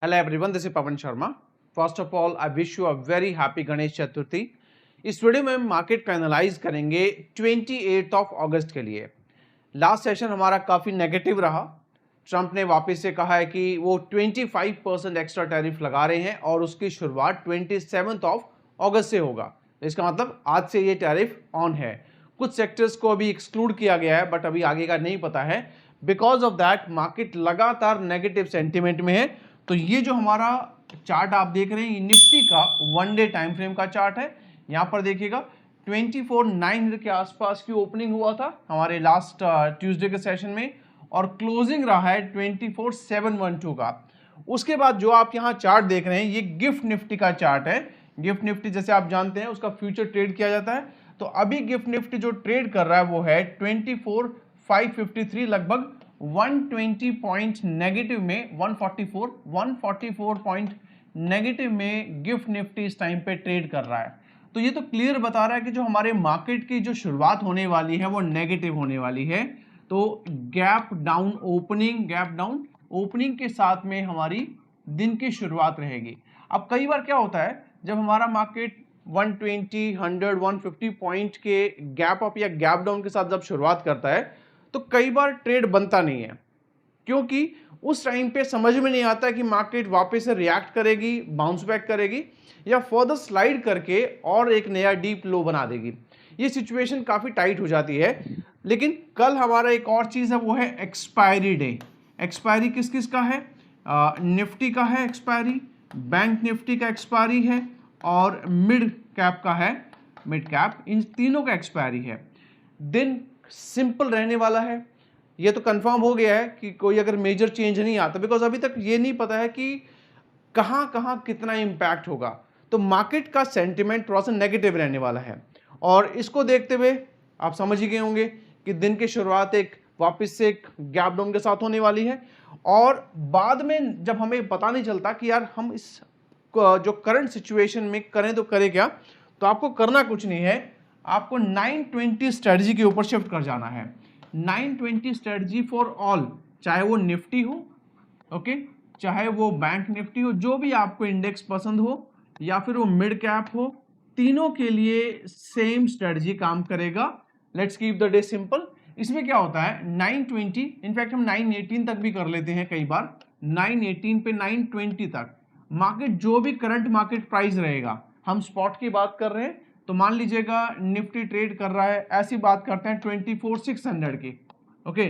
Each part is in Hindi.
Hello everyone, this is Pawan Sharma. First of all, I wish you a very happy Ganesh Chaturthi. इस वीडियो में हम मार्केट को एनालाइज करेंगे 28 ऑफ अगस्त के लिए। लास्ट सेशन हमारा काफ़ी नेगेटिव रहा। ट्रंप ने वापस से कहा है कि वो 25% एक्स्ट्रा टैरिफ लगा रहे हैं और उसकी शुरुआत 27 ऑफ अगस्त से होगा। इसका मतलब आज से ये टैरिफ ऑन है। कुछ सेक्टर्स को अभी एक्सक्लूड किया गया है, बट अभी आगे का नहीं पता है। बिकॉज ऑफ दैट मार्केट लगातार नेगेटिव सेंटिमेंट में है। तो ये जो हमारा चार्ट आप देख रहे हैं, ये निफ्टी का 1 डे टाइम फ्रेम का चार्ट है। यहाँ पर देखिएगा 24,900 के आसपास की ओपनिंग हुआ था हमारे लास्ट ट्यूसडे के सेशन में और क्लोजिंग रहा है 24,712 का। उसके बाद जो आप यहाँ चार्ट देख रहे हैं, ये गिफ्ट निफ्टी का चार्ट है। गिफ्ट निफ्टी जैसे आप जानते हैं उसका फ्यूचर ट्रेड किया जाता है। तो अभी गिफ्ट निफ्टी जो ट्रेड कर रहा है वो है 24,553, लगभग 120 पॉइंट नेगेटिव में 144 पॉइंट नेगेटिव में गिफ्ट निफ्टी इस टाइम पे ट्रेड कर रहा है। तो ये तो क्लियर बता रहा है कि जो हमारे मार्केट की जो शुरुआत होने वाली है वो नेगेटिव होने वाली है। तो गैप डाउन ओपनिंग के साथ में हमारी दिन की शुरुआत रहेगी। अब कई बार क्या होता है, जब हमारा मार्केट 120, 100, 150 पॉइंट के गैप अप या गैप डाउन के साथ जब शुरुआत करता है तो कई बार ट्रेड बनता नहीं है, क्योंकि उस टाइम पे समझ में नहीं आता कि मार्केट वापस से रिएक्ट करेगी, बाउंस बैक करेगी या फर्दर स्लाइड करके और एक नया डीप लो बना देगी। ये सिचुएशन काफ़ी टाइट हो जाती है। लेकिन कल हमारा एक और चीज़ है, वो है एक्सपायरी डे। एक्सपायरी किस किस का है? निफ्टी का है एक्सपायरी, बैंक निफ्टी का एक्सपायरी है और मिड कैप का है, मिड कैप, इन तीनों का एक्सपायरी है। दिन सिंपल रहने वाला है, ये तो कंफर्म हो गया है कि कोई अगर मेजर चेंज नहीं आता, बिकॉज अभी तक ये नहीं पता है कि कहाँ कहाँ कितना इम्पैक्ट होगा। तो मार्केट का सेंटिमेंट थोड़ा सा नेगेटिव रहने वाला है और इसको देखते हुए आप समझ ही गए होंगे कि दिन की शुरुआत एक वापस से एक गैप डाउन के साथ होने वाली है और बाद में जब हमें पता नहीं चलता कि यार हम इस जो करंट सिचुएशन में करें तो करें क्या, तो आपको करना कुछ नहीं है, आपको 920 स्ट्रेटजी के ऊपर शिफ्ट कर जाना है। 920 स्ट्रेटजी फॉर ऑल, चाहे वो निफ्टी हो, ओके, चाहे वो बैंक निफ्टी हो, जो भी आपको इंडेक्स पसंद हो या फिर वो मिड कैप हो, तीनों के लिए सेम स्ट्रेटजी काम करेगा। Let's keep the day simple. इसमें क्या होता है, 920, इनफैक्ट हम 918 तक भी कर लेते हैं कई बार, 918 पे 920 तक मार्केट जो भी करंट मार्केट प्राइस रहेगा, हम स्पॉट की बात कर रहे हैं तो मान लीजिएगा निफ्टी ट्रेड कर रहा है, ऐसी बात करते हैं 24,600 की, ओके,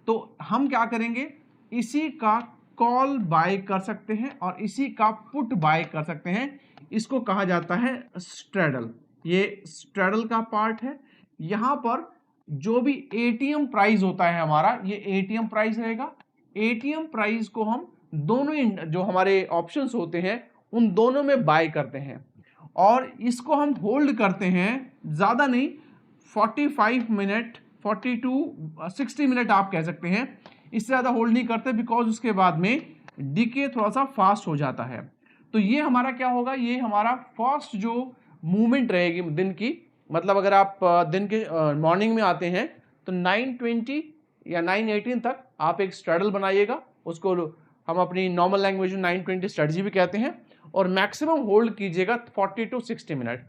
तो हम क्या करेंगे, इसी का कॉल बाय कर सकते हैं और इसी का पुट बाय कर सकते हैं। इसको कहा जाता है स्ट्रेडल। ये स्ट्रेडल का पार्ट है। यहां पर जो भी एटीएम प्राइस होता है हमारा, ये एटीएम प्राइस रहेगा। एटीएम प्राइस को हम दोनों जो हमारे ऑप्शंस होते हैं उन दोनों में बाय करते हैं और इसको हम होल्ड करते हैं, ज़्यादा नहीं, 45 मिनट, 60 मिनट आप कह सकते हैं। इससे ज़्यादा होल्ड नहीं करते बिकॉज उसके बाद में डीके थोड़ा सा फास्ट हो जाता है। तो ये हमारा क्या होगा, ये हमारा फर्स्ट जो मूवमेंट रहेगी दिन की, मतलब अगर आप दिन के मॉर्निंग में आते हैं तो 920 या 918 तक आप एक स्ट्रेडल बनाइएगा, उसको हम अपनी नॉर्मल लैंग्वेज में 920 स्ट्रेटजी भी कहते हैं, और मैक्सिमम होल्ड कीजिएगा 40 to 60 मिनट।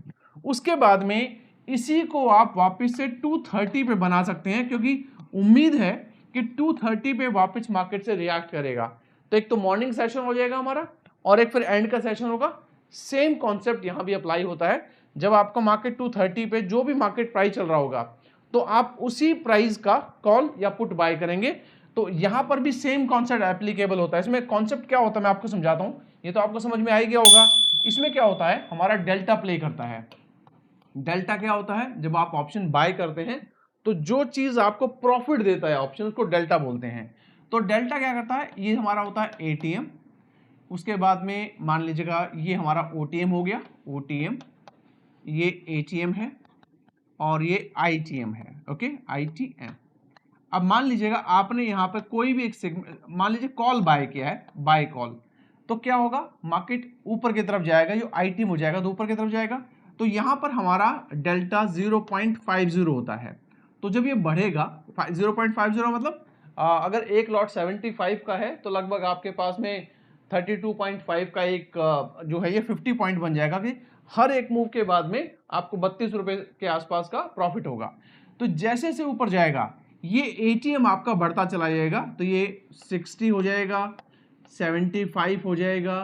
उसके बाद में इसी को आप वापस से 230 पे बना सकते हैं, क्योंकि उम्मीद है कि 230 पे वापस मार्केट से रिएक्ट करेगा। तो एक तो मॉर्निंग सेशन हो जाएगा हमारा और एक फिर एंड का सेशन होगा। सेम कॉन्सेप्ट यहां भी अप्लाई होता है। जब आपका मार्केट 230 पे जो भी मार्केट प्राइस चल रहा होगा तो आप उसी प्राइस का कॉल या पुट बाय करेंगे। तो यहां पर भी सेम कॉन्सेप्ट एप्लीकेबल होता है। इसमें कॉन्सेप्ट क्या होता है मैं आपको समझाता हूं, ये तो आपको समझ में आ ही गया होगा। इसमें क्या होता है, हमारा डेल्टा प्ले करता है। डेल्टा क्या होता है, जब आप ऑप्शन बाय करते हैं तो जो चीज आपको प्रॉफिट देता है ऑप्शन, उसको डेल्टा बोलते हैं। तो डेल्टा क्या करता है, ये हमारा होता है एटीएम, उसके बाद में मान लीजिएगा ये हमारा ओटीएम हो गया, ओटीएम, ये एटीएम है और ये आईटीएम है, ओके, आईटीएम। अब मान लीजिएगा आपने यहां पर कोई भी एक सेगमेंट, मान लीजिए कॉल बाय किया है, बाय कॉल, तो क्या होगा, मार्केट ऊपर की तरफ जाएगा, जो आईटीएम हो जाएगा तो ऊपर की तरफ जाएगा। तो यहां पर हमारा डेल्टा 0.50 होता है। तो जब ये बढ़ेगा 0.50 मतलब अगर एक लॉट 75 का है तो लगभग आपके पास में 32.5 का एक जो है ये 50 पॉइंट बन जाएगा कि हर एक मूव के बाद में आपको 32 रुपए के आसपास का प्रॉफिट होगा। तो जैसे जैसे ऊपर जाएगा ये एटीएम आपका बढ़ता चला जाएगा, तो ये 60 हो जाएगा, 75 हो जाएगा,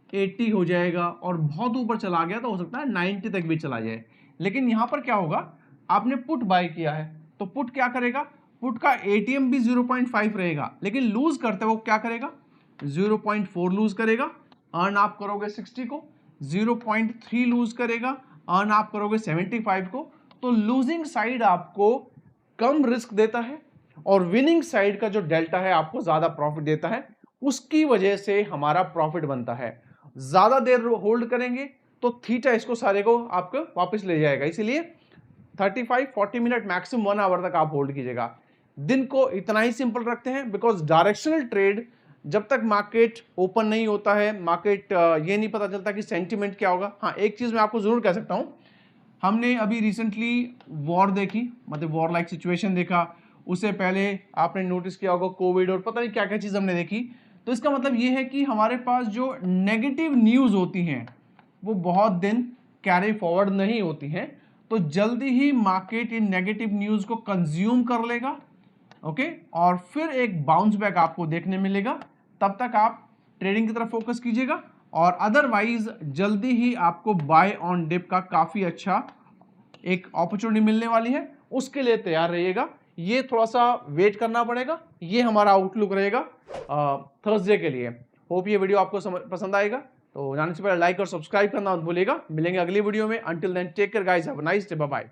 80 हो जाएगा और बहुत ऊपर चला गया तो हो सकता है 90 तक भी चला जाए। लेकिन यहां पर क्या होगा, आपने पुट बाय किया है तो पुट क्या करेगा, पुट का एटीएम भी 0.5 रहेगा, लेकिन लूज करते वो क्या करेगा, 0.4 लूज करेगा, अर्न आप करोगे 60 को, 0.3 लूज करेगा, अर्न आप करोगे 75 को। तो लूजिंग साइड आपको कम रिस्क देता है और विनिंग साइड का जो डेल्टा है आपको ज्यादा प्रॉफिट देता है, उसकी वजह से हमारा प्रॉफिट बनता है। ज्यादा देर होल्ड करेंगे तो थीटा इसको सारे को आपको वापस ले जाएगा, इसीलिए 35-40 मिनट मैक्सिमम 1 आवर तक आप होल्ड कीजिएगा। दिन को इतना ही सिंपल रखते हैं बिकॉज डायरेक्शनल ट्रेड जब तक मार्केट ओपन नहीं होता है, मार्केट ये नहीं पता चलता कि सेंटिमेंट क्या होगा। हाँ, एक चीज मैं आपको जरूर कह सकता हूं, हमने अभी रिसेंटली वॉर देखी, मतलब वॉर लाइक सिचुएशन देखा, उससे पहले आपने नोटिस किया होगा कोविड और पता नहीं क्या क्या चीज हमने देखी। तो इसका मतलब ये है कि हमारे पास जो नेगेटिव न्यूज होती हैं वो बहुत दिन कैरी फॉरवर्ड नहीं होती हैं, तो जल्दी ही मार्केट इन नेगेटिव न्यूज को कंज्यूम कर लेगा, ओके, और फिर एक बाउंस बैक आपको देखने मिलेगा। तब तक आप ट्रेडिंग की तरफ फोकस कीजिएगा और अदरवाइज जल्दी ही आपको बाय ऑन डिप का काफी अच्छा एक अपॉर्चुनिटी मिलने वाली है, उसके लिए तैयार रहिएगा। ये थोड़ा सा वेट करना पड़ेगा, ये हमारा आउटलुक रहेगा थर्सडे के लिए। होप ये वीडियो आपको पसंद आएगा, तो जाने से पहले लाइक और सब्सक्राइब करना मत भूलिएगा। मिलेंगे अगली वीडियो में, until then take care guys, have a nice day, bye bye.